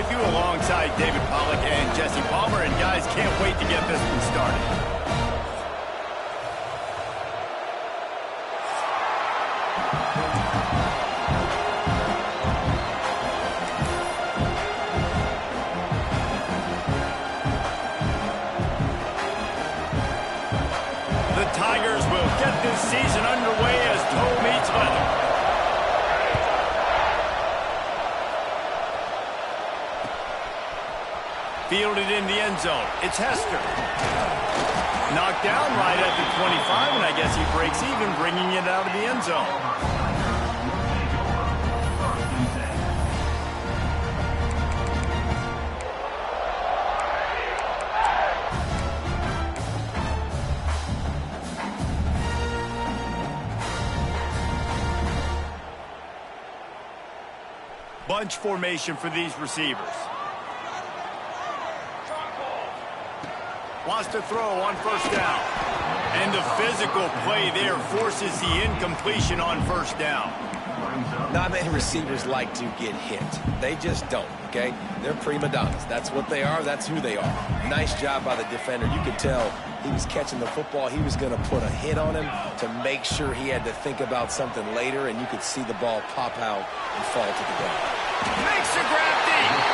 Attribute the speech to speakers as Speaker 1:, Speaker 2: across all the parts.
Speaker 1: with you alongside David Pollack and Jesse Palmer. And guys, can't wait to get this one started. The Tigers will get this season underway as toe meets leather. Fielded in the end zone. It's Hester. Knocked down right at the 25, and I guess he breaks even, bringing it out of the end zone. Bunch formation for these receivers. Wants to throw on first down. And the physical play there forces the incompletion on first down.
Speaker 2: Not many receivers like to get hit. They just don't, okay? They're prima donnas. That's what they are. That's who they are. Nice job by the defender. You could tell he was catching the football. He was going to put a hit on him to make sure he had to think about something later, and you could see the ball pop out and fall to the ground.
Speaker 1: Makes a grab deep.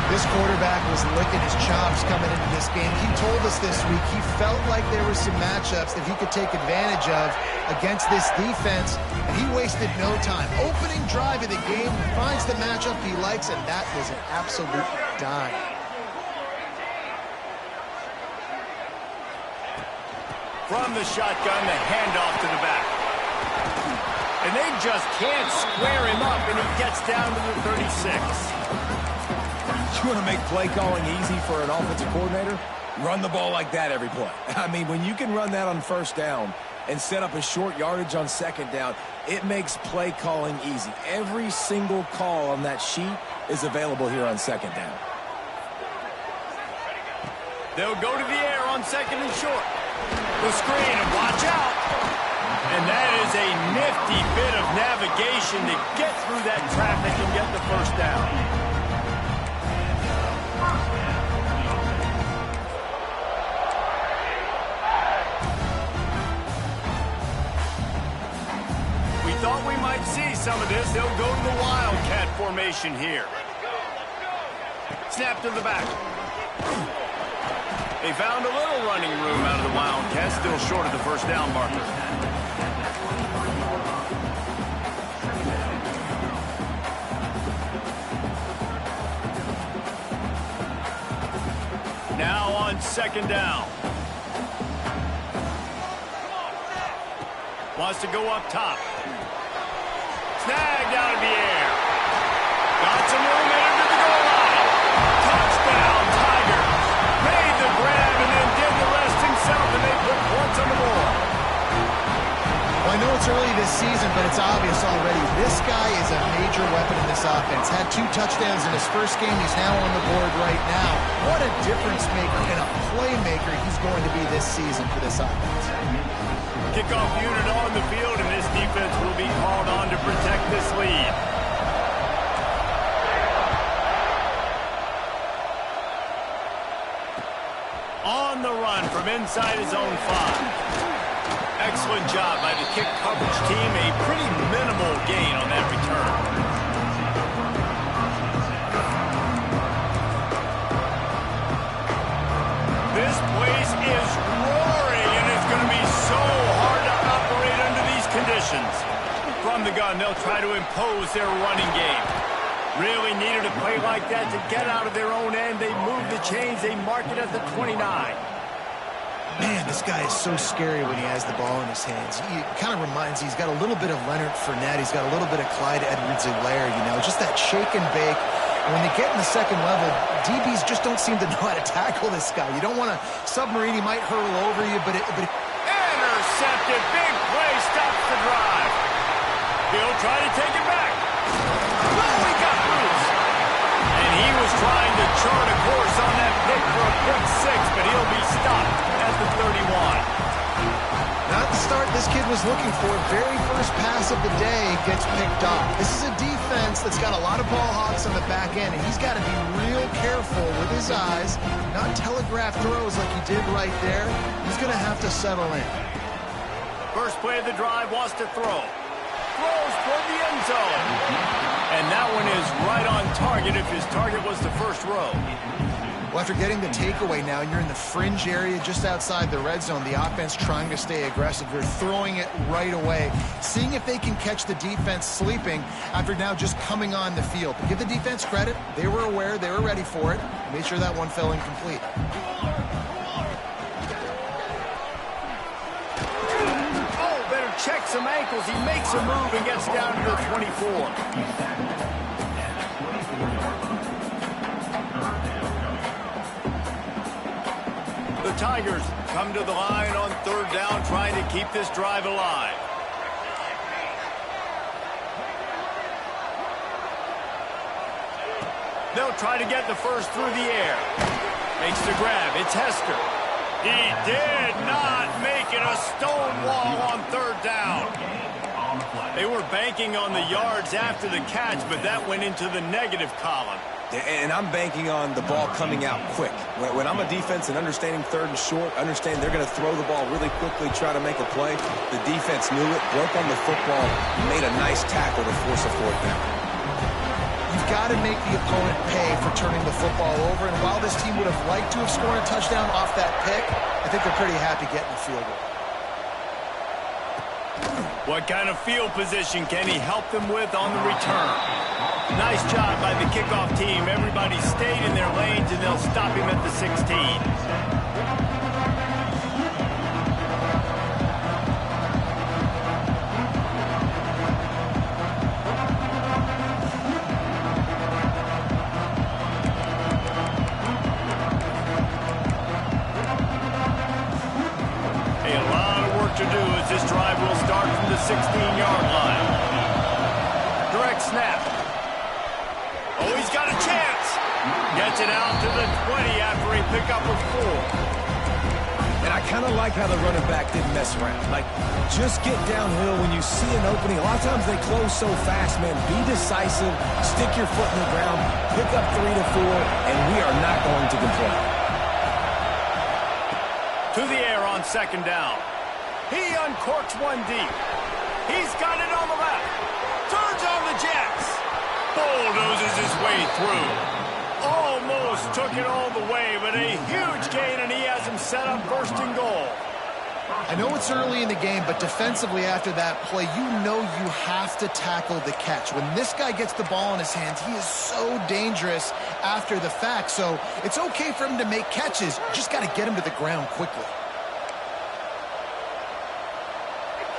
Speaker 3: This quarterback was licking his chops coming into this game. He told us this week he felt like there were some matchups that he could take advantage of against this defense, and he wasted no time. Opening drive of the game, finds the matchup he likes, and that was an absolute dime.
Speaker 1: From the shotgun, the handoff to the back. And they just can't square him up, and he gets down to the 36.
Speaker 2: You want to make play calling easy for an offensive coordinator? Run the ball like that every play. I mean, when you can run that on first down and set up a short yardage on second down, it makes play calling easy. Every single call on that sheet is available here on second down.
Speaker 1: They'll go to the air on second and short. The screen, and watch out. And that is a nifty bit of navigation to get through that traffic and get the first down. Thought we might see some of this. They'll go to the Wildcat formation here. Snap to the back. They found a little running room out of the Wildcat, still short of the first down marker. Now on second down. Wants to go up top. Snagged out of the air. Got some room into the goal line. Touchdown, Tigers. Made the grab and then did the rest himself, and they put points on the board.
Speaker 3: Well, I know it's early this season, but it's obvious already. This guy is a major weapon in this offense. Had 2 touchdowns in his first game. He's now on the board right now. What a difference maker and a playmaker he's going to be this season for this offense.
Speaker 1: Kickoff unit on the field, and this defense will be called on to protect this lead. On the run from inside his own 5. Excellent job by the kick coverage team. A pretty minimal gain on that return. This place is roaring, and it's going to be so hard to operate under these conditions. From the gun, they'll try to impose their running game. Really needed a play like that to get out of their own end. They move the chains. They mark it at the 29.
Speaker 3: Man, this guy is so scary when he has the ball in his hands. He kind of reminds me, he's got a little bit of Leonard Fournette. He's got a little bit of Clyde Edwards-Helaire, you know, just that shake and bake. And when they get in the second level, DBs just don't seem to know how to tackle this guy. You don't want to submarine. He might hurtle over you, but
Speaker 1: intercepted. Big play. Stops the drive. He'll try to take it back. Oh, he got loose. And he was trying to chart a course on that pick for a pick 6, but he'll be stopped at the 31.
Speaker 3: Not the start this kid was was looking for, very first pass of the day, gets picked off. This is a defense that's got a lot of ball hawks on the back end, and he's got to be real careful with his eyes, not telegraph throws like he did right there. He's going to have to settle in.
Speaker 1: First play of the drive, wants to throw. Throws toward the end zone. And that one is right on target if his target was the first row.
Speaker 3: Well, after getting the takeaway now, you're in the fringe area just outside the red zone. The offense trying to stay aggressive. They're throwing it right away, seeing if they can catch the defense sleeping after now just coming on the field. But give the defense credit. They were aware. They were ready for it. Made sure that one fell incomplete.
Speaker 1: Oh, better check some ankles. He makes a move and gets down to the 24. The Tigers come to the line on third down, trying to keep this drive alive. They'll try to get the first through the air. Makes the grab. It's Hester. He did not make it. A stone wall on third down. They were banking on the yards after the catch, but that went into the negative column.
Speaker 2: And I'm banking on the ball coming out quick. When I'm a defense and understanding third and short, understand they're going to throw the ball really quickly, try to make a play. The defense knew it, broke on the football, made a nice tackle to force a fourth down.
Speaker 3: You've got to make the opponent pay for turning the football over. And while this team would have liked to have scored a touchdown off that pick, I think they're pretty happy getting the field goal.
Speaker 1: What kind of field position can he help them with on the return? Nice job by the kickoff team. Everybody stayed in their lanes, and they'll stop him at the 16. To do as this drive will start from the 16-yard line. Direct snap. Oh, he's got a chance. Gets it out to the 20 after a pickup of 4.
Speaker 2: And I kind of like how the running back didn't mess around. Like, just get downhill when you see an opening. A lot of times they close so fast, man. Be decisive. Stick your foot in the ground. Pick up 3 to 4, and we are not going to complain.
Speaker 1: To the air on second down. He uncorks one deep. He's got it on the left. Turns on the Jets. Bulldozes his way through. Almost took it all the way, but a huge gain, and he has him set up first and goal.
Speaker 3: I know it's early in the game, but defensively after that play, you know you have to tackle the catch. When this guy gets the ball in his hands, he is so dangerous after the fact. So it's okay for him to make catches. You just got to get him to the ground quickly.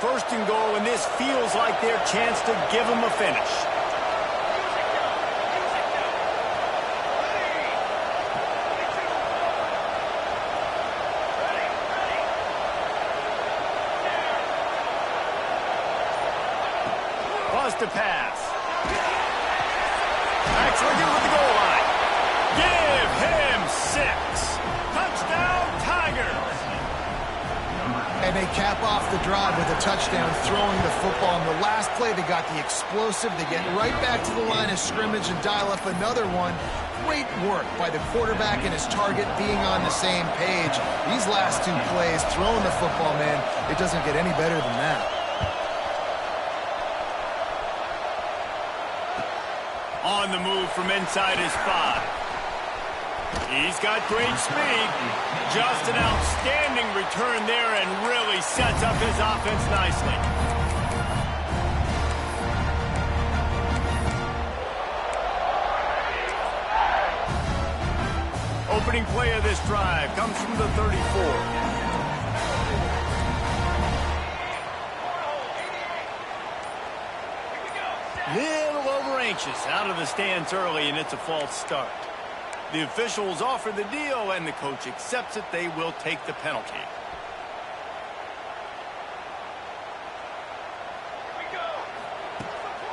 Speaker 1: First and goal, and this feels like their chance to give them a finish. Wants to pass. Actually good with the goal line. Give him 6. Touchdown, Tigers.
Speaker 3: And they cap off the drive with a touchdown, throwing the football. In the last play, they got the explosive. They get right back to the line of scrimmage and dial up another one. Great work by the quarterback and his target being on the same page. These last 2 plays, throwing the football, man, it doesn't get any better than that.
Speaker 1: On the move from inside his 5. He's got great speed. Just an outstanding return there and really sets up his offense nicely. Opening play of this drive comes from the 34. Little over anxious out of the stands early, and it's a false start. The officials offer the deal, and the coach accepts it. They will take the penalty.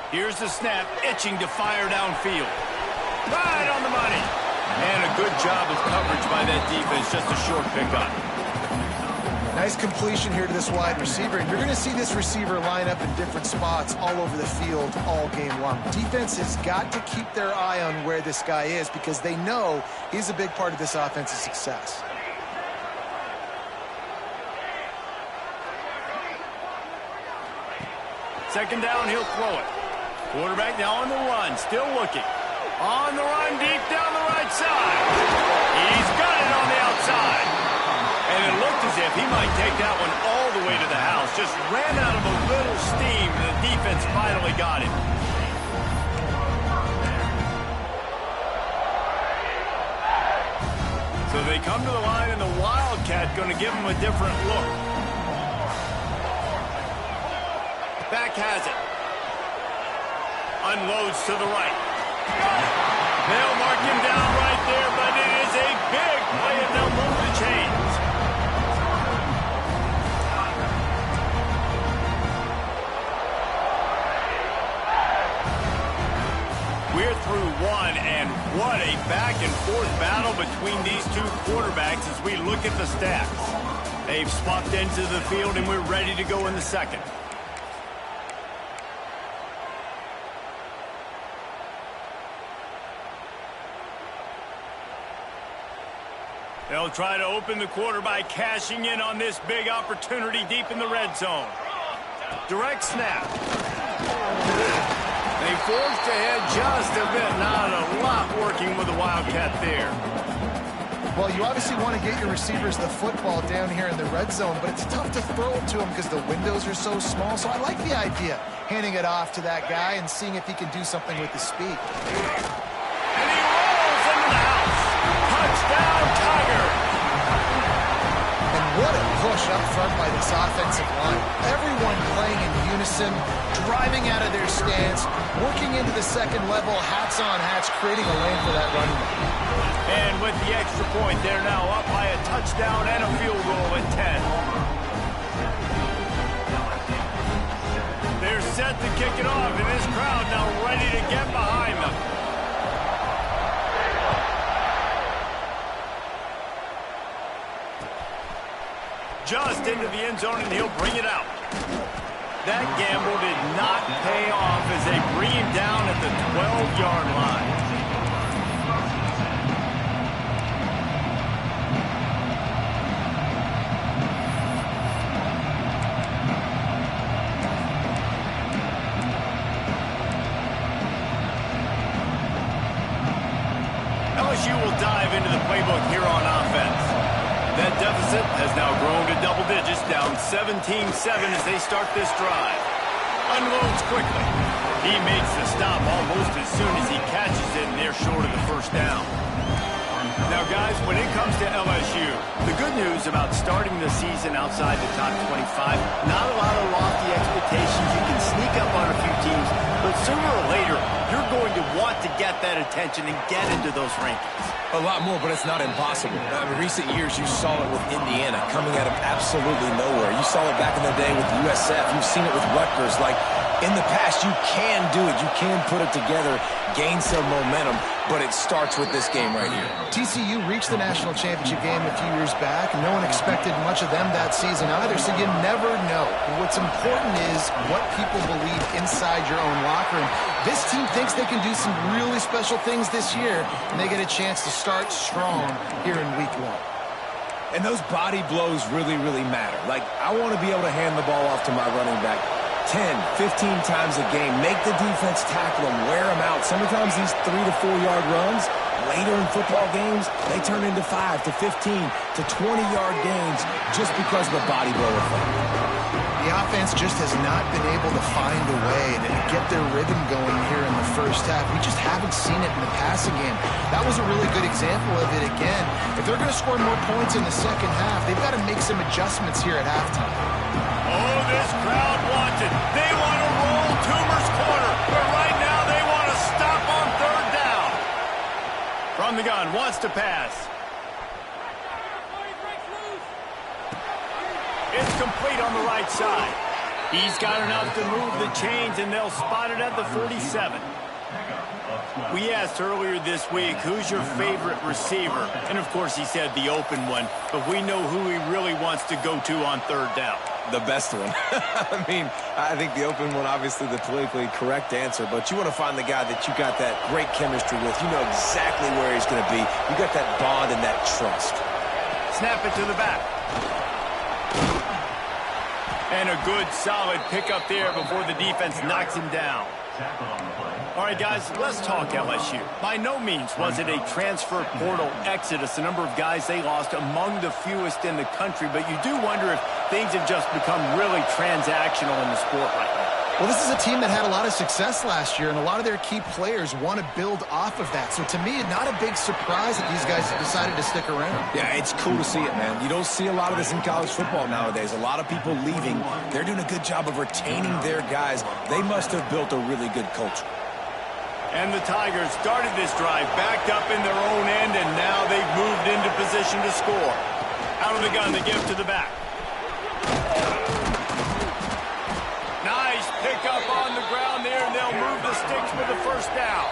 Speaker 1: Here's the snap, itching to fire downfield. Right on the money. And a good job of coverage by that defense, just a short pickup.
Speaker 3: Nice completion here to this wide receiver. And you're going to see this receiver line up in different spots all over the field all game long. Defense has got to keep their eye on where this guy is because they know he's a big part of this offense's success.
Speaker 1: Second down, he'll throw it. Quarterback now on the run, still looking. On the run, deep down the right side. He's got it on the outside. And it looked as if he might take that one all the way to the house. Just ran out of a little steam, and the defense finally got him. So they come to the line, and the Wildcat going to give him a different look. Back has it. Unloads to the right. They'll mark him down right there, but it is a big play, and they'll move the chains. We're through one, and what a back-and-forth battle between these two quarterbacks as we look at the stats. They've swapped into the field, and we're ready to go in the second. They'll try to open the quarter by cashing in on this big opportunity deep in the red zone. Direct snap. They forced ahead just a bit. Not a lot working with the Wildcat there.
Speaker 3: Well, you obviously want to get your receivers the football down here in the red zone, but it's tough to throw it to them because the windows are so small. So I like the idea, handing it off to that guy and seeing if he can do something with his speed.
Speaker 1: And he rolls into the house. Touchdown, Tiger.
Speaker 3: And what a push up front by this offensive line. Everyone playing in unison, driving out of their stance, working into the second level, hats on hats, creating a lane for that running back.
Speaker 1: And with the extra point, they're now up by a touchdown and a field goal at 10. They're set to kick it off, and this crowd now ready to get behind them. Just into the end zone, and he'll bring it out. That gamble did not pay off as they bring him down at the 12-yard line. LSU will dive into the playbook here on offense. That deficit has now grown to double digits, down 17-7 as they start this drive. Unloads quickly. He makes the stop almost as soon as he catches it, and they're short of the first down. Now, guys, when it comes to LSU, the good news about starting the season outside the top 25, not a lot of lofty expectations. You can sneak up on a few teams, but sooner or later, you're going to want to get that attention and get into those rankings.
Speaker 2: A lot more, but it's not impossible. In recent years, you saw it with Indiana coming out of absolutely nowhere. You saw it back in the day with USF. You've seen it with Rutgers. Like, in the past, you can do it. You can put it together, gain some momentum, but it starts with this game right here.
Speaker 3: TCU reached the national championship game a few years back, and no one expected much of them that season either, so you never know. What's important is what people believe inside your own locker room. This team thinks they can do some really special things this year, and they get a chance to start strong here in week one.
Speaker 2: And those body blows really, really matter. Like, I want to be able to hand the ball off to my running back 10, 15 times a game. Make the defense tackle them, wear them out. Sometimes these 3 to 4 yard runs, later in football games, they turn into 5 to 15 to 20-yard gains just because of the body blow effect.
Speaker 3: The offense just has not been able to find a way to get their rhythm going here in the first half. We just haven't seen it in the passing game. That was a really good example of it again. If they're going to score more points in the second half, they've got to make some adjustments here at halftime.
Speaker 1: Oh, this crowd wants it. They want to roll Toomer's corner, but right now they want to stop on third down. From the gun, wants to pass. It's complete on the right side. He's got enough to move the chains, and they'll spot it at the 47. We asked earlier this week, who's your favorite receiver? And, of course, he said the open one. But we know who he really wants to go to on third down.
Speaker 2: The best one. I mean, I think the open one, obviously the politically correct answer, but you want to find the guy that you got that great chemistry with. You know exactly where he's going to be. You got that bond and that trust.
Speaker 1: Snap it to the back. And a good, solid pickup there before the defense knocks him down. All right, guys, let's talk LSU. By no means was it a transfer portal exodus, the number of guys they lost among the fewest in the country, but you do wonder if things have just become really transactional in the sport right now.
Speaker 3: Well, this is a team that had a lot of success last year, and a lot of their key players want to build off of that. So to me, not a big surprise that these guys decided to stick around.
Speaker 2: Yeah, it's cool to see it, man. You don't see a lot of this in college football nowadays. A lot of people leaving. They're doing a good job of retaining their guys. They must have built a really good culture.
Speaker 1: And the Tigers started this drive backed up in their own end, and now they've moved into position to score. Out of the gun, they give to the back. Nice pickup on the ground there, and they'll move the sticks with the first down.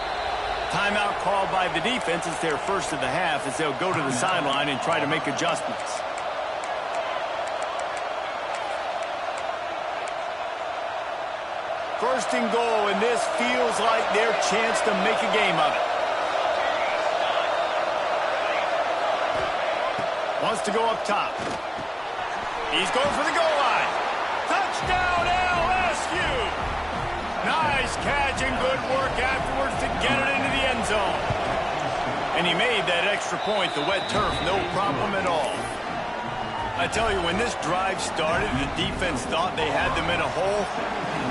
Speaker 1: Timeout called by the defense. It's their first of the half as they'll go to the sideline and try to make adjustments. First and goal, and this feels like their chance to make a game of it. Wants to go up top. He's going for the goal line. Touchdown, LSU! Nice catch and good work afterwards to get it into the end zone. And he made that extra point, the wet turf, no problem at all. I tell you, when this drive started, the defense thought they had them in a hole.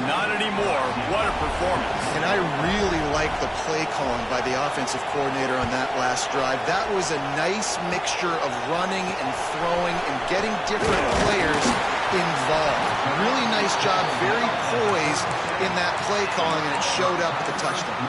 Speaker 1: Not anymore. What a performance.
Speaker 3: And I really like the play calling by the offensive coordinator on that last drive. That was a nice mixture of running and throwing and getting different players involved. Really nice job, very poised in that play calling, and it showed up with the touchdown.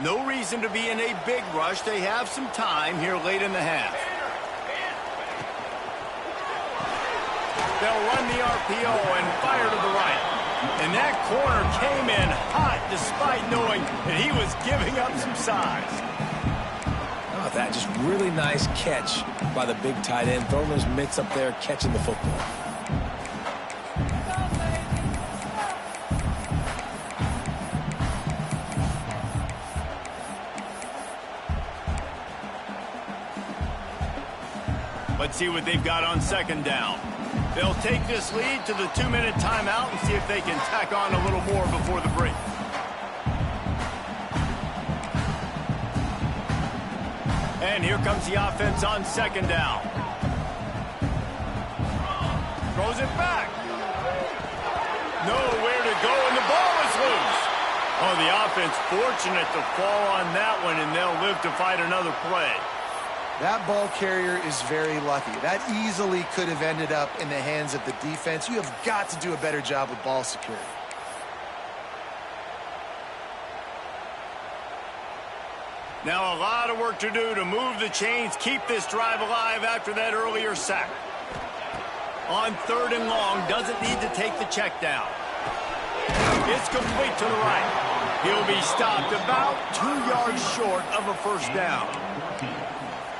Speaker 1: No reason to be in a big rush. They have some time here late in the half. They'll run the RPO and fire to the right. And that corner came in hot despite knowing that he was giving up some size.
Speaker 2: Oh, that just really nice catch by the big tight end. Throwing those mitts up there, catching the football.
Speaker 1: Let's see what they've got on second down. They'll take this lead to the 2-minute timeout and see if they can tack on a little more before the break. And here comes the offense on second down. Throws it back. Nowhere to go, and the ball is loose. Oh, the offense fortunate to fall on that one, and they'll live to fight another play.
Speaker 3: That ball carrier is very lucky. That easily could have ended up in the hands of the defense. You have got to do a better job with ball security.
Speaker 1: Now a lot of work to do to move the chains, keep this drive alive after that earlier sack. On third and long, doesn't need to take the check down. It's complete to the right. He'll be stopped about 2 yards short of a first down.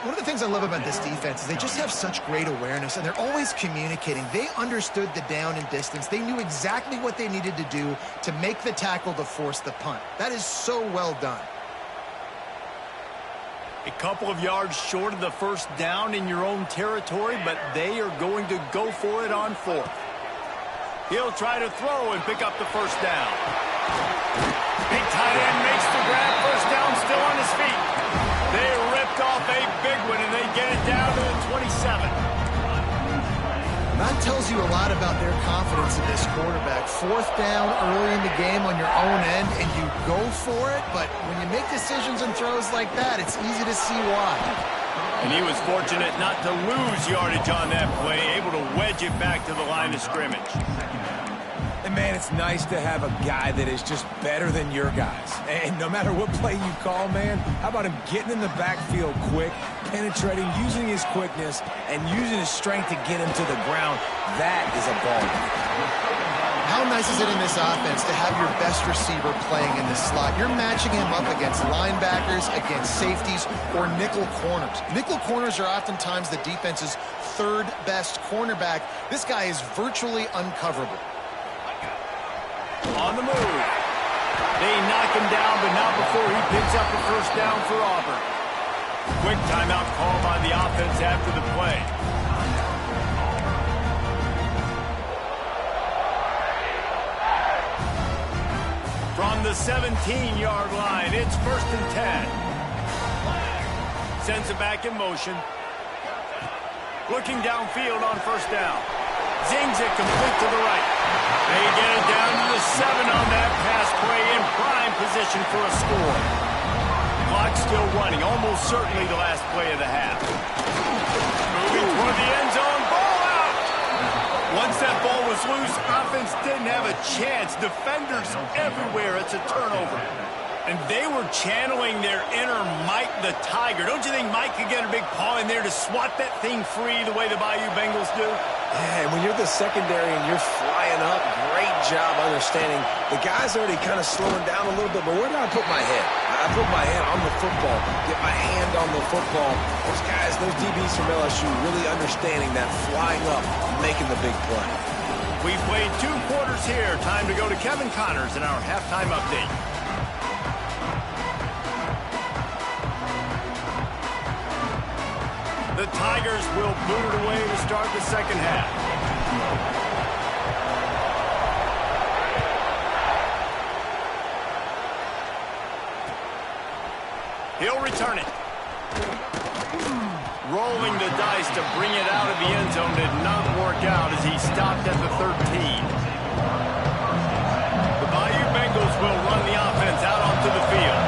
Speaker 3: One of the things I love about this defense is they just have such great awareness, and they're always communicating. They understood the down and distance. They knew exactly what they needed to do to make the tackle to force the punt. That is so well done.
Speaker 1: A couple of yards short of the first down in your own territory, but they are going to go for it on fourth. He'll try to throw and pick up the first down. Big tight end makes the grab. First down, still on his feet. They ripped off a big one, and they get it down to the 27.
Speaker 3: That tells you a lot about their confidence in this quarterback. Fourth down early in the game on your own end, and you go for it, but when you make decisions and throws like that, it's easy to see why.
Speaker 1: And he was fortunate not to lose yardage on that play, able to wedge it back to the line of scrimmage.
Speaker 2: And Man, it's nice to have a guy that is just better than your guys. And no matter what play you call, man, how about him getting in the backfield quick, penetrating, using his quickness, and using his strength to get him to the ground. That is a ball.
Speaker 3: How nice is it in this offense to have your best receiver playing in the slot? You're matching him up against linebackers, against safeties, or nickel corners. Nickel corners are oftentimes the defense's third best cornerback. This guy is virtually uncoverable.
Speaker 1: On the move. They knock him down, but not before he picks up a first down for Auburn. Quick timeout call by the offense after the play. From the 17-yard line, it's 1st and 10. Sends it back in motion. Looking downfield on first down. Zings it complete to the right. They get it down to the 7 on that pass play in prime position for a score. Clock still running, almost certainly the last play of the half. Moving toward the end zone, ball out! Once that ball was loose, offense didn't have a chance. Defenders everywhere, it's a turnover. And they were channeling their inner Mike the Tiger. Don't you think Mike could get a big paw in there to swat that thing free the way the Bayou Bengals do?
Speaker 2: Yeah, and when you're the secondary and you're flying up, great job understanding. The guy's already kind of slowing down a little bit, but where do I put my head? I put my head on the football, get my hand on the football. Those guys, those DBs from LSU really understanding that flying up, making the big play.
Speaker 1: We played 2 quarters here. Time to go to Kevin Connors in our halftime update. The Tigers will boot it away to start the second half. He'll return it. Rolling the dice to bring it out of the end zone did not work out as he stopped at the 13. The Bayou Bengals will run the offense out onto the field.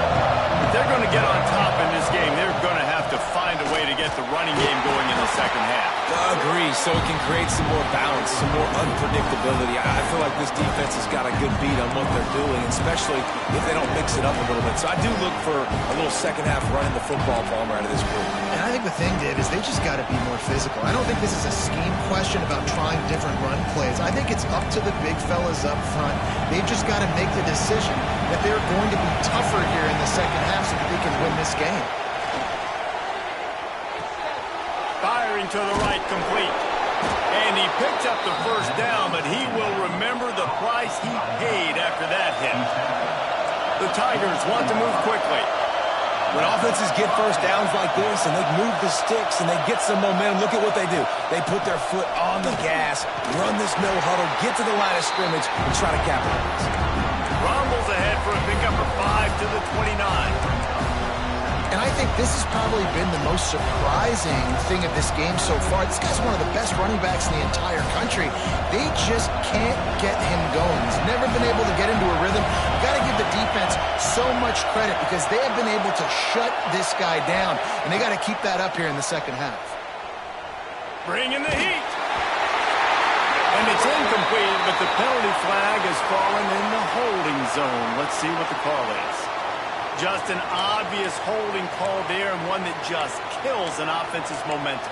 Speaker 1: If they're going to get on top in this game, they're going to have to find a way to get the running game going in the second half.
Speaker 2: Agree, so it can create some more balance, some more unpredictability. I feel like this defense has got a good beat on what they're doing, especially if they don't mix it up a little bit. So I do look for a little second half running the football Palmer out of this group.
Speaker 3: And I think the thing, Dave, is they just got to be more physical. I don't think this is a scheme question about trying different run plays. I think it's up to the big fellas up front. They've just got to make the decision that they're going to be tougher here in the second half so that they can win this game.
Speaker 1: Firing to the right, complete. And he picked up the first down, but he will remember the price he paid after that hit. The Tigers want to move quickly.
Speaker 2: When offenses get first downs like this and they move the sticks and they get some momentum, look at what they do. They put their foot on the gas, run this no huddle, get to the line of scrimmage, and try to capitalize.
Speaker 1: Rumbles ahead for a pickup of 5 to the 29.
Speaker 3: And I think this has probably been the most surprising thing of this game so far. This guy's one of the best running backs in the entire country. They just can't get him going. He's never been able to get into a rhythm. You've got to give the defense so much credit because they have been able to shut this guy down. And they got to keep that up here in the second half.
Speaker 1: Bring in the heat. And it's incomplete, but the penalty flag has fallen in the holding zone. Let's see what the call is. Just an obvious holding call there, and one that just kills an offense's momentum.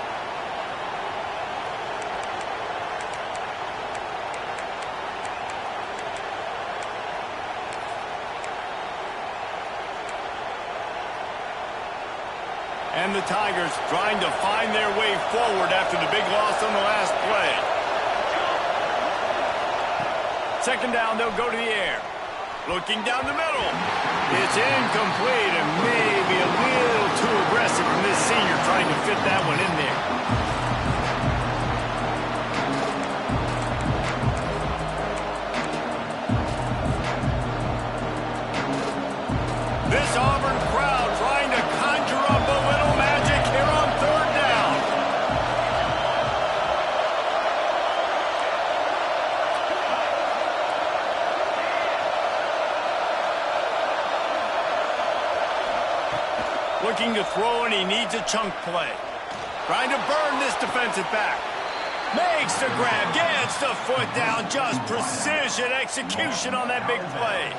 Speaker 1: And the Tigers trying to find their way forward after the big loss on the last play. Second down, they'll go to the air. Looking down the middle. It's incomplete and maybe a little too aggressive from this senior trying to fit that one in there. This Auburn crowd trying to conjure up a little magic here on third down. Looking to throw, and he needs a chunk play. Trying to burn this defensive back. Makes the grab, gets a foot down, just precision execution on that big play.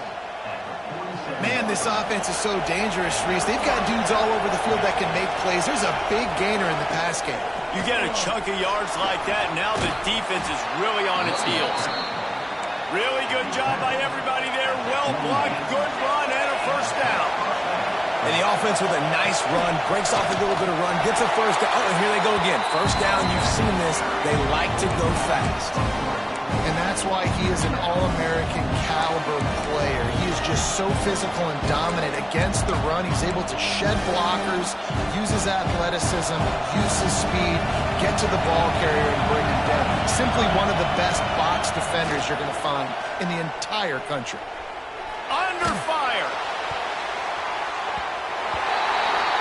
Speaker 3: Man, this offense is so dangerous, Reese. They've got dudes all over the field that can make plays. There's a big gainer in the pass game.
Speaker 1: You get a chunk of yards like that, now the defense is really on its heels. Really good job by everybody there. Well blocked, good run, and a first down.
Speaker 2: And the offense with a nice run, breaks off a little bit of run, gets a first down. Oh, and here they go again. First down, you've seen this. They like to go fast.
Speaker 3: And that's why he is an All-American caliber player. He is just so physical and dominant against the run. He's able to shed blockers, use his athleticism, use his speed, get to the ball carrier and bring him down. Simply one of the best box defenders you're going to find in the entire country.
Speaker 1: Under fire.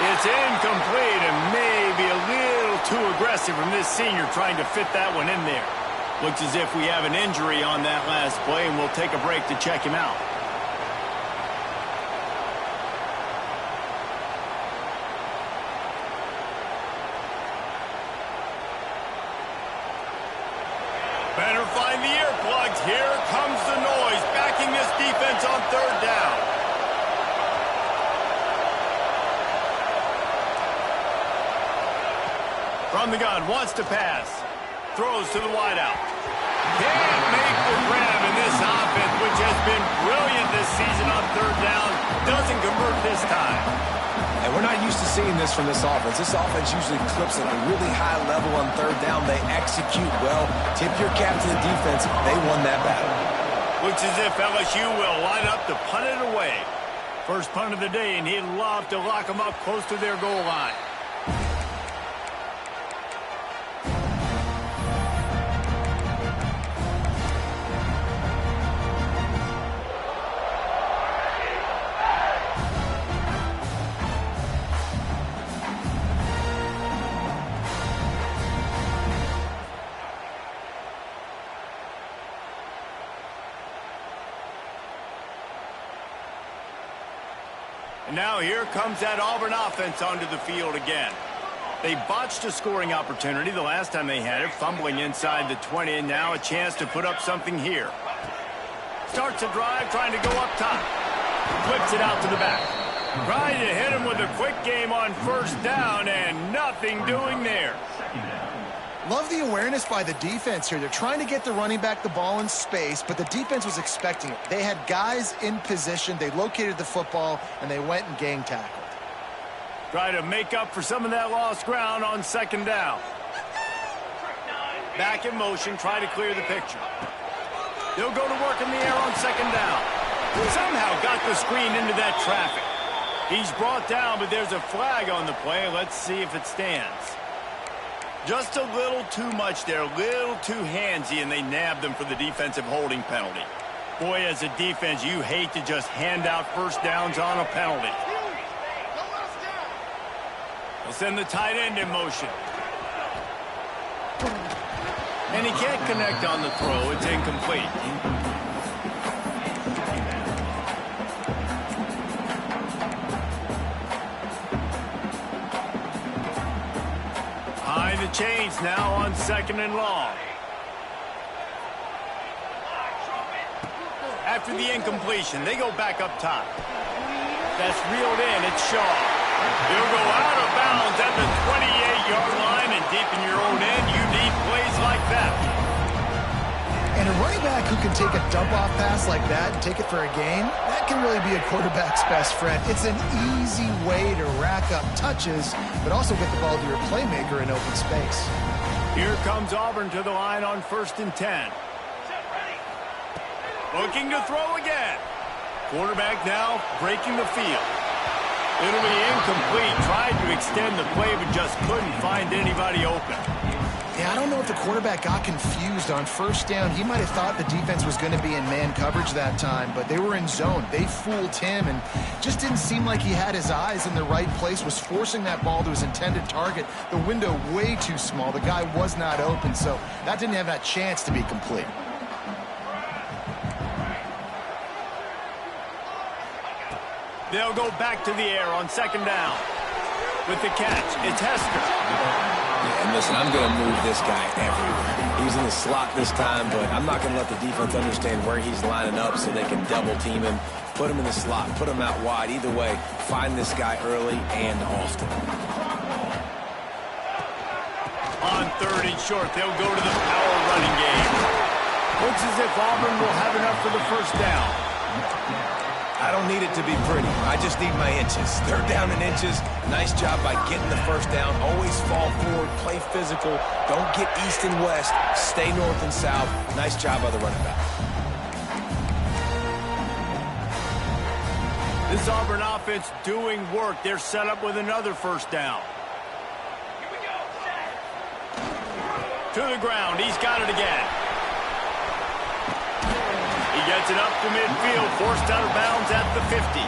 Speaker 1: It's incomplete and maybe a little too aggressive from this senior trying to fit that one in there. Looks as if we have an injury on that last play, and we'll take a break to check him out. Better find the earplugs. Here comes the noise, backing this defense on third down. From the gun, wants to pass. Throws to the wideout. Can't make the grab in this offense, which has been brilliant this season on third down. Doesn't convert this time.
Speaker 2: And we're not used to seeing this from this offense. This offense usually clips at a really high level on third down. They execute well. Tip your cap to the defense. They won that battle.
Speaker 1: Looks as if LSU will line up to punt it away. First punt of the day, and he'd love to lock them up close to their goal line. Now here comes that Auburn offense onto the field again. They botched a scoring opportunity the last time they had it, fumbling inside the 20, and now a chance to put up something here. Starts a drive, trying to go up top. Flips it out to the back. Trying to hit him with a quick game on first down, and nothing doing there.
Speaker 3: Love the awareness by the defense here. They're trying to get the running back the ball in space, but the defense was expecting it. They had guys in position. They located the football, and they went and gang tackled.
Speaker 1: Try to make up for some of that lost ground on second down. Back in motion, try to clear the picture. They'll go to work in the air on second down. Somehow got the screen into that traffic. He's brought down, but there's a flag on the play. Let's see if it stands. Just a little too much there, a little too handsy, and they nabbed them for the defensive holding penalty. Boy, as a defense, you hate to just hand out first downs on a penalty. They'll send the tight end in motion. And he can't connect on the throw. It's incomplete. Behind the chains now on second and long. After the incompletion, they go back up top. That's reeled in. It's Shaw. He'll go out of bounds at the 28-yard line, and deep in your own end, you need plays like that.
Speaker 3: And a running back who can take a dump-off pass like that and take it for a gain, that can really be a quarterback's best friend. It's an easy way to rack up touches, but also get the ball to your playmaker in open space.
Speaker 1: Here comes Auburn to the line on 1st and 10. Looking to throw again. Quarterback now breaking the field. It'll be incomplete. Tried to extend the play, but just couldn't find anybody open.
Speaker 3: Yeah, I don't know if the quarterback got confused on first down. He might have thought the defense was going to be in man coverage that time, but they were in zone. They fooled him and just didn't seem like he had his eyes in the right place, was forcing that ball to his intended target. The window way too small. The guy was not open, so that didn't have that chance to be complete.
Speaker 1: They'll go back to the air on second down. With the catch, it's Hester.
Speaker 2: And listen, I'm going to move this guy everywhere. He's in the slot this time, but I'm not going to let the defense understand where he's lining up so they can double team him. Put him in the slot, put him out wide. Either way, find this guy early and often.
Speaker 1: On 3rd and short, they'll go to the power running game. Looks as if Auburn will have enough for the first down.
Speaker 2: I don't need it to be pretty. I just need my inches. 3rd down in inches. Nice job by getting the first down. Always fall forward, play physical. Don't get east and west. Stay north and south. Nice job by the running back.
Speaker 1: This Auburn offense doing work. They're set up with another first down. To the ground. He's got it again. He gets it up to midfield, forced out of bounds at the 50.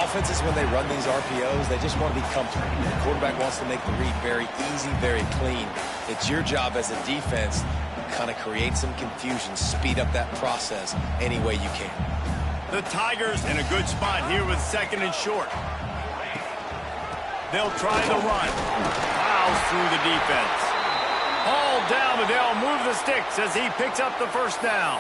Speaker 2: Offenses, when they run these RPOs, they just want to be comfortable. The quarterback wants to make the read very easy, very clean. It's your job as a defense to kind of create some confusion, speed up that process any way you can.
Speaker 1: The Tigers in a good spot here with 2nd and short. They'll try the run. Plows through the defense. Hauled down, but they'll move the sticks as he picks up the first down.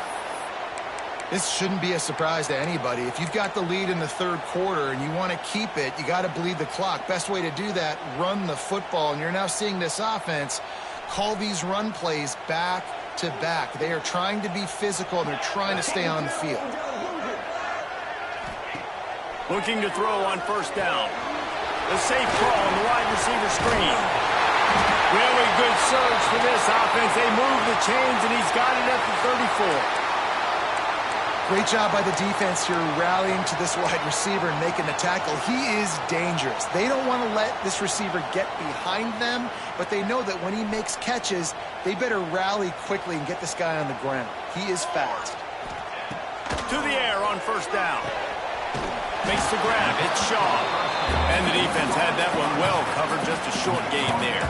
Speaker 3: This shouldn't be a surprise to anybody. If you've got the lead in the 3rd quarter and you want to keep it, you got to bleed the clock. Best way to do that, run the football. And you're now seeing this offense call these run plays back to back. They are trying to be physical, and they're trying to stay on the field.
Speaker 1: Looking to throw on first down. The safe call on the wide receiver screen. Really good surge for this offense. They move the chains, and he's got it at the 34.
Speaker 3: Great job by the defense here, rallying to this wide receiver and making the tackle. He is dangerous. They don't want to let this receiver get behind them, but they know that when he makes catches, they better rally quickly and get this guy on the ground. He is fast.
Speaker 1: To the air on first down. Makes the grab. It's Shaw. And the defense had that one well covered. Just a short game there.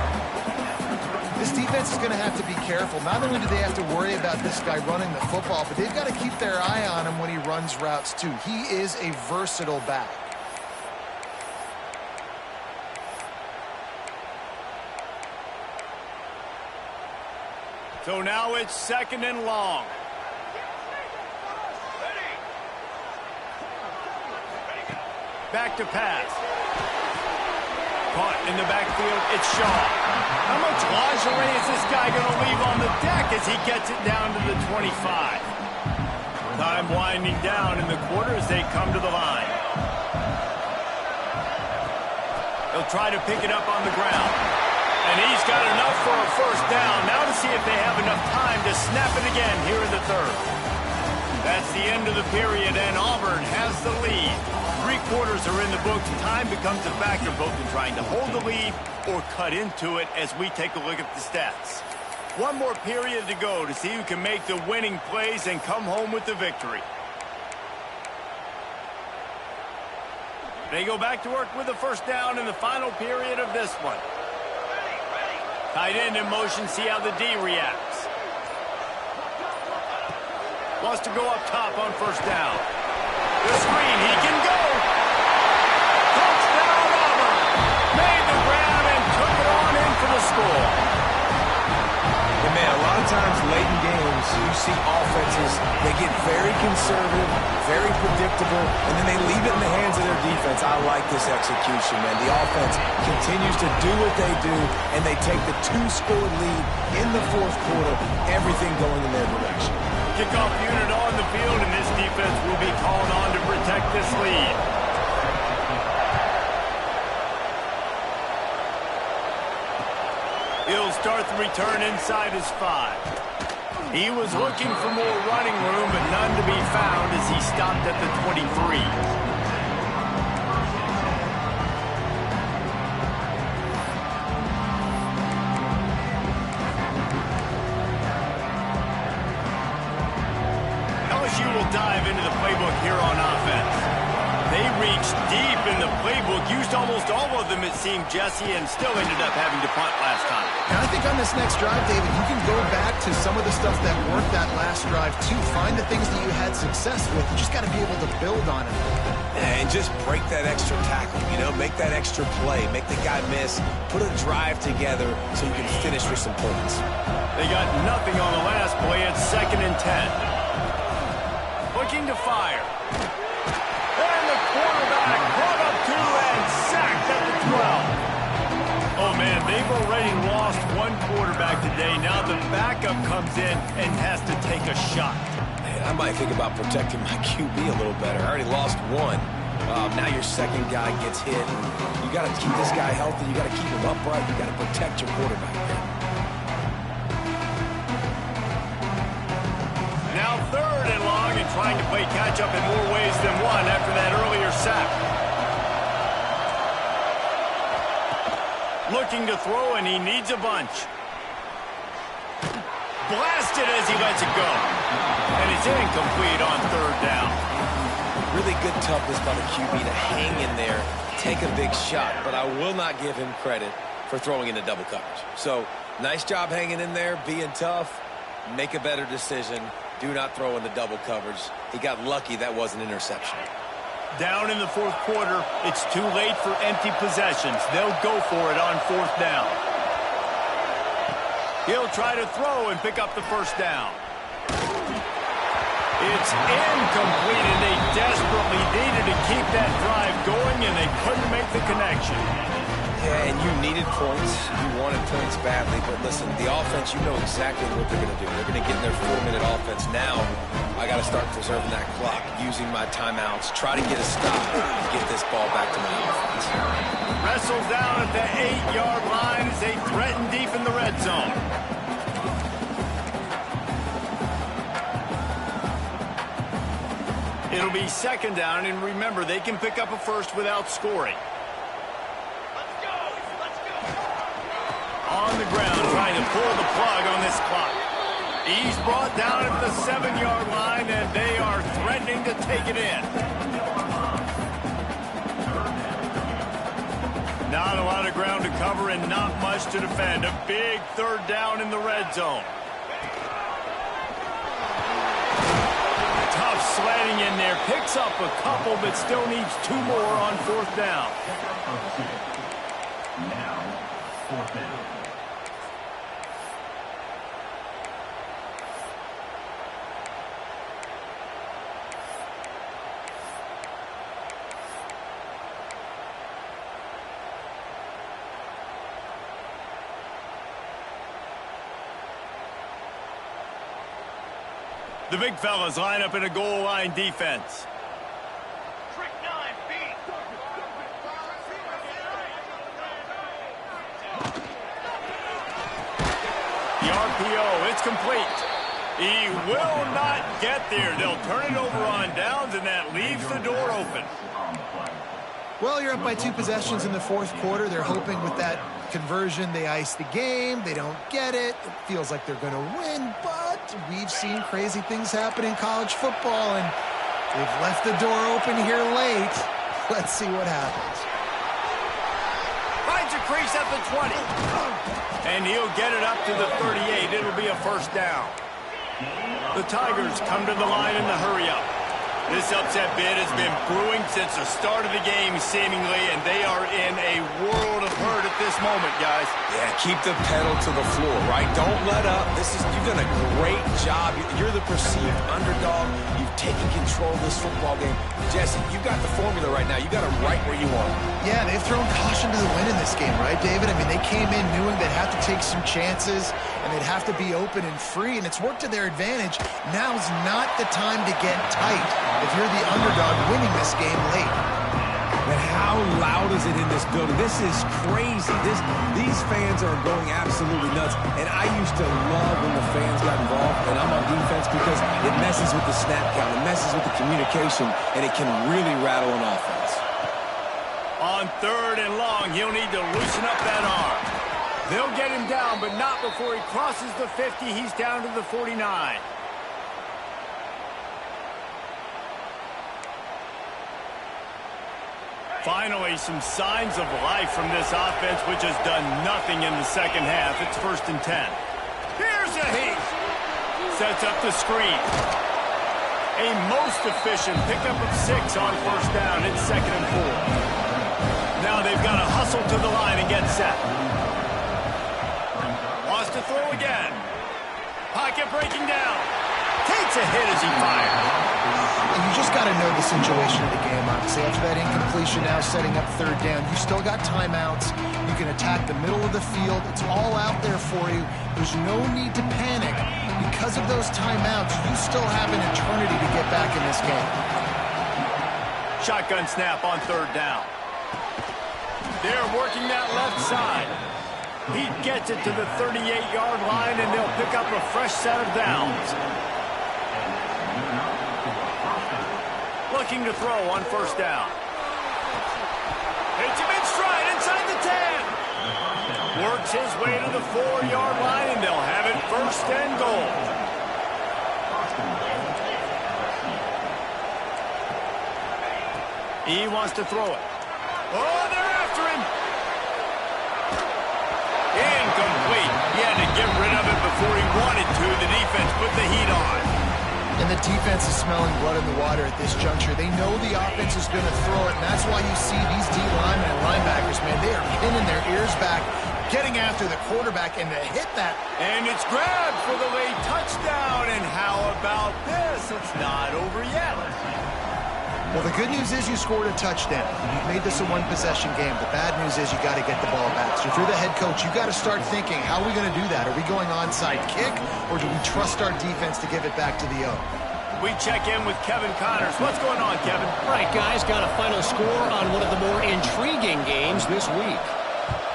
Speaker 3: This defense is going to have to be careful. Not only do they have to worry about this guy running the football, but they've got to keep their eye on him when he runs routes too. He is a versatile back.
Speaker 1: So now it's 2nd and long. Back to pass. Caught in the backfield, it's Shaw. How much lingerie is this guy going to leave on the deck as he gets it down to the 25? Time winding down in the quarter as they come to the line. They'll try to pick it up on the ground. And he's got enough for a first down. Now to see if they have enough time to snap it again here in the 3rd. That's the end of the period, and Auburn has the lead. 3 quarters are in the books. Time becomes a factor both in trying to hold the lead or cut into it as we take a look at the stats. One more period to go to see who can make the winning plays and come home with the victory. They go back to work with the first down in the final period of this one. Tight end in motion, see how the D reacts. Wants to go up top on first down. The screen, he can go. Touchdown Auburn. Made the grab and took it on in for the score.
Speaker 2: And man, a lot of times late in games, you see offenses, they get very conservative, very predictable, and then they leave it in the hands of their defense. I like this execution, man. The offense continues to do what they do, and they take the 2-score lead in the 4th quarter, everything going in their direction.
Speaker 1: Kickoff unit on the field, and this defense will be called on to protect this lead. He'll start the return inside his 5. He was looking for more running room, but none to be found as he stopped at the 23. LSU will dive into the playbook here on offense. They reached deep in the playbook, used almost all of them, it seemed, Jesse, and still ended up having to punt last time.
Speaker 3: And I think on this next drive, David, you can go back to some of the stuff that worked that last drive, too. Find the things that you had success with. You just got to be able to build on it.
Speaker 2: And just break that extra tackle, you know, make that extra play, make the guy miss, put a drive together so you can finish with some points.
Speaker 1: They got nothing on the last play. It's 2nd and 10. Looking to fire. And the quarterback brought up 2 and sacked at the 12. Oh, man, they've already lost one quarterback today. Now the backup comes in and has to take a shot.
Speaker 2: Man, I might think about protecting my QB a little better. I already lost one. Now your second guy gets hit. You got to keep this guy healthy. You got to keep him upright. You got to protect your quarterback.
Speaker 1: Now 3rd and long, and trying to play catch-up in more ways than one after that earlier sack. Looking to throw, and he needs a bunch. Blasted as he lets it go. And it's incomplete on 3rd down.
Speaker 2: Really good toughness by the QB to hang in there, take a big shot, but I will not give him credit for throwing into double coverage. So, nice job hanging in there, being tough, make a better decision. Do not throw in the double coverage. He got lucky that was an interception.
Speaker 1: Down in the 4th quarter, it's too late for empty possessions. They'll go for it on 4th down. He'll try to throw and pick up the 1st down. It's incomplete, and they desperately needed to keep that drive going, and they couldn't make the connection.
Speaker 2: Yeah, and you needed points. You wanted points badly, but listen, the offense, you know exactly what they're going to do. They're going to get in their 4-minute offense. Now, I got to start preserving that clock, using my timeouts, try to get a stop, and get this ball back to my offense.
Speaker 1: Wrestles down at the 8-yard line as they threaten deep in the red zone. It'll be 2nd down, and remember, they can pick up a first without scoring. On the ground, trying to pull the plug on this clock. He's brought down at the 7-yard line, and they are threatening to take it in. Not a lot of ground to cover and not much to defend. A big 3rd down in the red zone. Tough sledding in there. Picks up a couple, but still needs 2 more on 4th down.
Speaker 4: Now, 4th down.
Speaker 1: The big fellas line up in a goal line defense.
Speaker 5: Trick 9B.
Speaker 1: The RPO, it's complete. He will not get there. They'll turn it over on downs, and that leaves the door open.
Speaker 3: Well, you're up by 2 possessions in the 4th quarter. They're hoping with that conversion they ice the game. They don't get it. It feels like they're going to win, but we've seen crazy things happen in college football, and they've left the door open here late. Let's see what happens.
Speaker 1: Finds a crease at the 20. And he'll get it up to the 38. It'll be a 1st down. The Tigers come to the line in the hurry-up. This upset bid has been brewing since the start of the game, seemingly, and they are in a world of hurt at this moment, guys.
Speaker 2: Yeah, keep the pedal to the floor, right? Don't let up. You've done a great job. You're the perceived underdog. You've taken control of this football game. Jesse, you got the formula right now. You got it right where you want it.
Speaker 3: Yeah, they've thrown caution to the wind in this game, right, David? I mean, they came in knowing they'd have to take some chances, and they'd have to be open and free, and it's worked to their advantage. Now's not the time to get tight if you're the underdog winning this game late.
Speaker 6: But how loud is it in this building? This is crazy. These fans are going absolutely nuts. And I used to love when the fans got involved, and I'm on defense because it messes with the snap count, it messes with the communication, and it can really rattle an offense.
Speaker 1: On 3rd and long, he'll need to loosen up that arm. They'll get him down, but not before he crosses the 50. He's down to the 49. Finally, some signs of life from this offense, which has done nothing in the second half. It's 1st and 10. Here's a heat. Sets up the screen. A most efficient pickup of 6 on 1st down. It's 2nd and 4. Now they've got to hustle to the line and get set. Wants to throw again. Pocket breaking down. Takes a hit as he fires.
Speaker 3: And you just got to know the situation of the game, obviously. After that incompletion, now setting up 3rd down. You still got timeouts. You can attack the middle of the field. It's all out there for you. There's no need to panic. Because of those timeouts, you still have an eternity to get back in this game.
Speaker 1: Shotgun snap on 3rd down. They're working that left side. He gets it to the 38-yard line, and they'll pick up a fresh set of downs. Looking to throw on 1st down. Hits him in stride inside the 10. Works his way to the 4-yard line, and they'll have it 1st and goal. He wants to throw it. Oh, they're after him. Incomplete. He had to get rid of it before he wanted to. The defense put the heat on.
Speaker 3: And the defense is smelling blood in the water at this juncture. They know the offense is going to throw it, and that's why you see these D linemen and linebackers, man, they are pinning their ears back, getting after the quarterback, and to hit that.
Speaker 1: And it's grabbed for the late touchdown. And how about this? It's not over yet.
Speaker 3: Well, the good news is you scored a touchdown. You've made this a one-possession game. The bad news is you got to get the ball back. So if you're the head coach, you got to start thinking, how are we going to do that? Are we going onside kick, or do we trust our defense to give it back to the O?
Speaker 1: We check in with Kevin Connors. What's going on, Kevin?
Speaker 7: All right, guys, got a final score on one of the more intriguing games this week.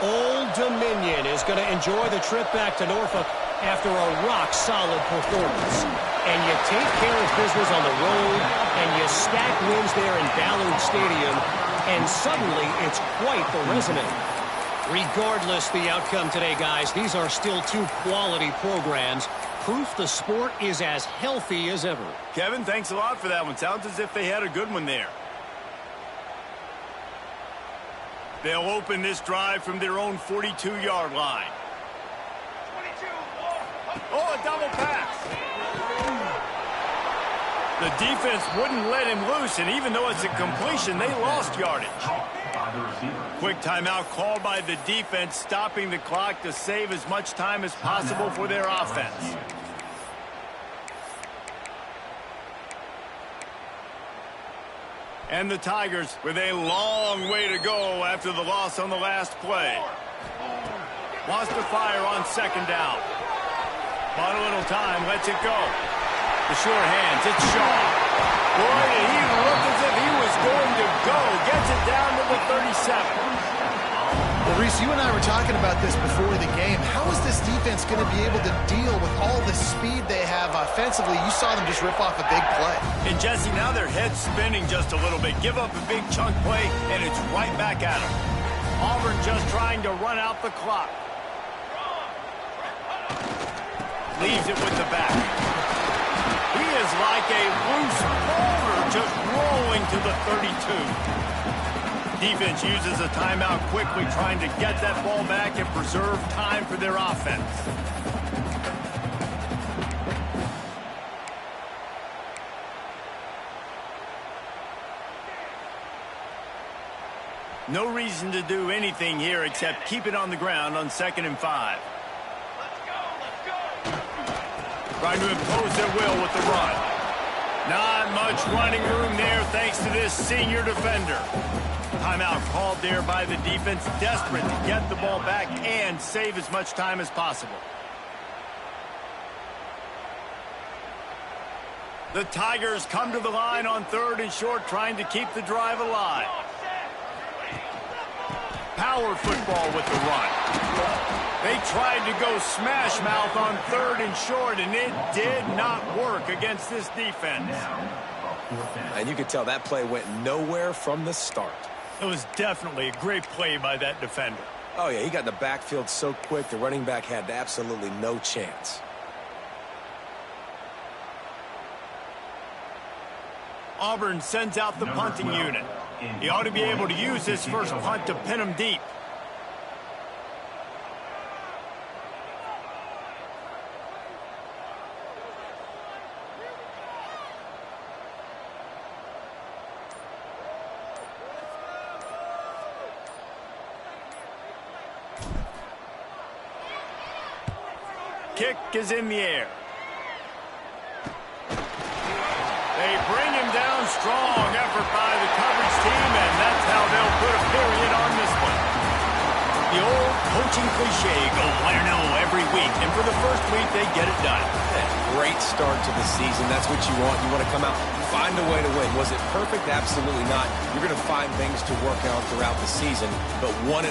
Speaker 7: Old Dominion is going to enjoy the trip back to Norfolk after a rock-solid performance. And you take care of business on the road, and you stack wins there in Ballard Stadium, and suddenly it's quite the resume. Regardless the outcome today, guys, these are still 2 quality programs. Proof the sport is as healthy as ever.
Speaker 1: Kevin, thanks a lot for that one. Sounds as if they had a good one there. They'll open this drive from their own 42-yard line.
Speaker 5: 22.
Speaker 1: Oh, a double pass. The defense wouldn't let him loose, and even though it's a completion, they lost yardage. Quick timeout called by the defense, stopping the clock to save as much time as possible for their offense. And the Tigers with a long way to go after the loss on the last play. Wants to fire on 2nd down. Bought a little time, lets it go. The short hands, it's Shaw. Boy, did he look as if he was going to go. Gets it down to the 37.
Speaker 3: Well, Reese, you and I were talking about this before the game. How is this defense going to be able to deal with all the speed they have offensively? You saw them just rip off a big play.
Speaker 1: And, Jesse, now their head's spinning just a little bit. Give up a big chunk play, and it's right back at them. Auburn just trying to run out the clock. Leaves it with the back. He is like a loose boulder just rolling to the 32. Defense uses a timeout quickly, trying to get that ball back and preserve time for their offense. No reason to do anything here except keep it on the ground on 2nd and 5.
Speaker 5: Let's go.
Speaker 1: Trying to impose their will with the run. Not much running room there thanks to this senior defender. Timeout called there by the defense, desperate to get the ball back and save as much time as possible. The Tigers come to the line on 3rd and short, trying to keep the drive alive. Power football with the run. They tried to go smash mouth on 3rd and short, and it did not work against this defense.
Speaker 2: And you could tell that play went nowhere from the start.
Speaker 1: It was definitely a great play by that defender.
Speaker 2: Oh, yeah, he got in the backfield so quick, the running back had absolutely no chance.
Speaker 1: Auburn sends out the punting unit. He ought to be able to use this first punt to pin him deep. Kick is in the air. They bring him down. Strong effort by the coverage team, and that's how they'll put a period on this one. The old coaching cliche, go 1-0 every week, and for the first week, they get it done.
Speaker 2: Great start to the season. That's what you want. You want to come out, find a way to win. Was it perfect? Absolutely not. You're going to find things to work on throughout the season, but 1-0,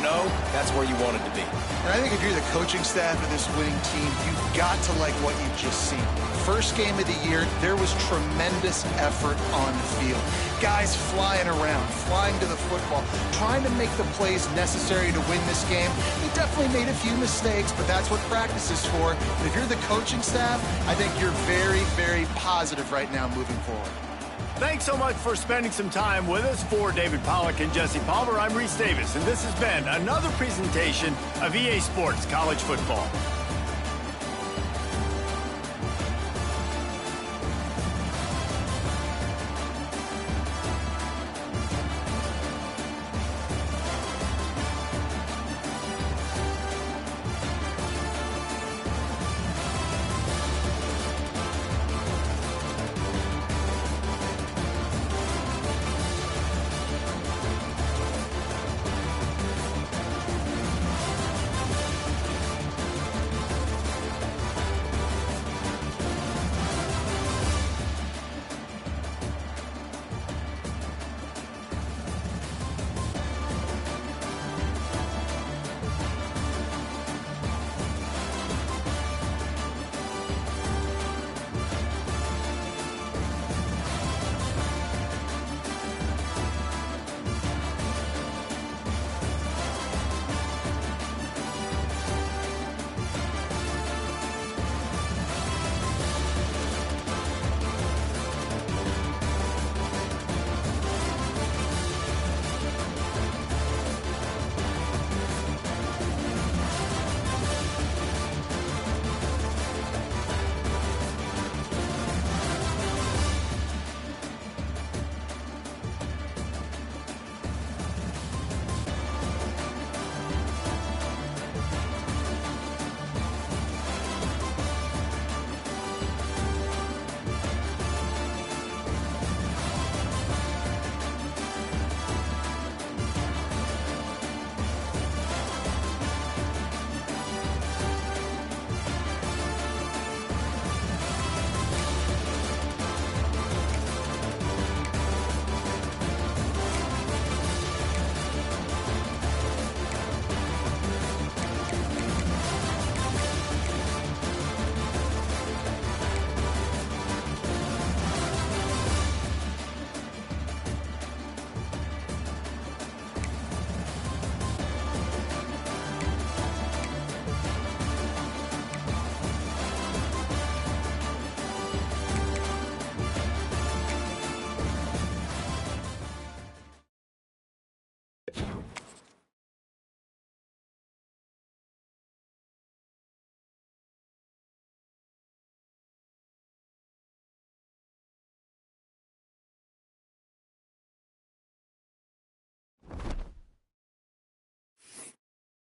Speaker 2: that's where you want it to be.
Speaker 3: And I think if you're the coaching staff of this winning team, you've got to like what you've just seen. First game of the year, there was tremendous effort on the field. Guys flying around, flying to the football, trying to make the plays necessary to win this game. He definitely made a few mistakes, but that's what practice is for. And if you're the coaching staff, I think you're very, very positive right now moving forward.
Speaker 1: Thanks so much for spending some time with us. For David Pollack and Jesse Palmer, I'm Reese Davis, and this has been another presentation of EA Sports College Football.